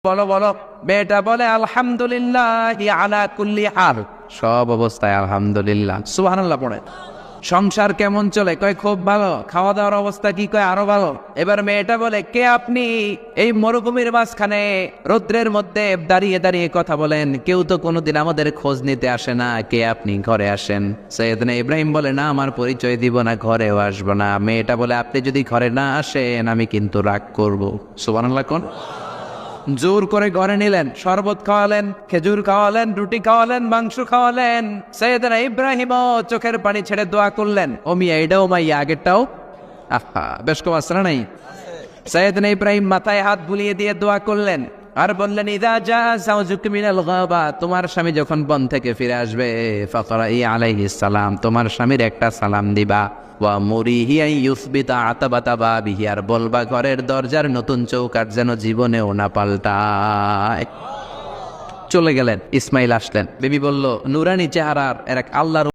বলো বলো। মেয়েটা বলে আলহামদুলিল্লাহি আলা কুল্লি হাল, সব অবস্থায় আলহামদুলিল্লাহ। সুবহানাল্লাহ পড়ে। সংসার কেমন চলে? কয় খুব ভালো। খাওয়া দাওয়ার অবস্থা কি? কয় আরো ভালো। এবার মেয়েটা বলে কে আপনি? এই মরুভূমির মাঝখানে রৌদ্রের মধ্যে দাঁড়িয়ে দাঁড়িয়ে কথা বলেন, কেউ তো কোনোদিন আমাদের খোঁজ নিতে আসে না, কে আপনি? ঘরে আসেন। সৈয়দনা ইব্রাহিম বলে না, আমার পরিচয় দিব না, ঘরেও আসবো না। মেয়েটা বলে আপনি যদি ঘরে না আসেন আমি কিন্তু রাগ করব। সুবহানাল্লাহ কোন। জোর করে ঘরে নিলেন, শরবত খাওয়ালেন, খেজুর খাওয়ালেন, রুটি খাওয়ালেন, মাংস খাওয়ালেন। সৈয়দনা ইব্রাহিম চোখের পানি ছেড়ে দোয়া করলেন, ও মিয়া এটাও মাইয়া আগেরটাও। আহা, বেশ কম আসরা নাই। সৈয়দনা ইব্রাহিম মাথায় হাত বুলিয়ে দিয়ে দোয়া করলেন আর বললেন ইদা জা যাওজুক মিনাল গাবা, তোমার স্বামী যখন বন থেকে ফিরে আসবে, ফাকরাই আলাইহিস সালাম, তোমার স্বামীর একটা সালাম দিবা। ওয়া মুরিহি আন ইউসবিতা আতাবাতা বাবিহি, আর বলবা ঘরের দরজার নতুন চৌকাঠ যেন জীবনেও না পাল্টায়। চলে গেলেন। ইসমাইল আসলেন। বিবি বলল নুরানি চেহারার এক আল্লাহর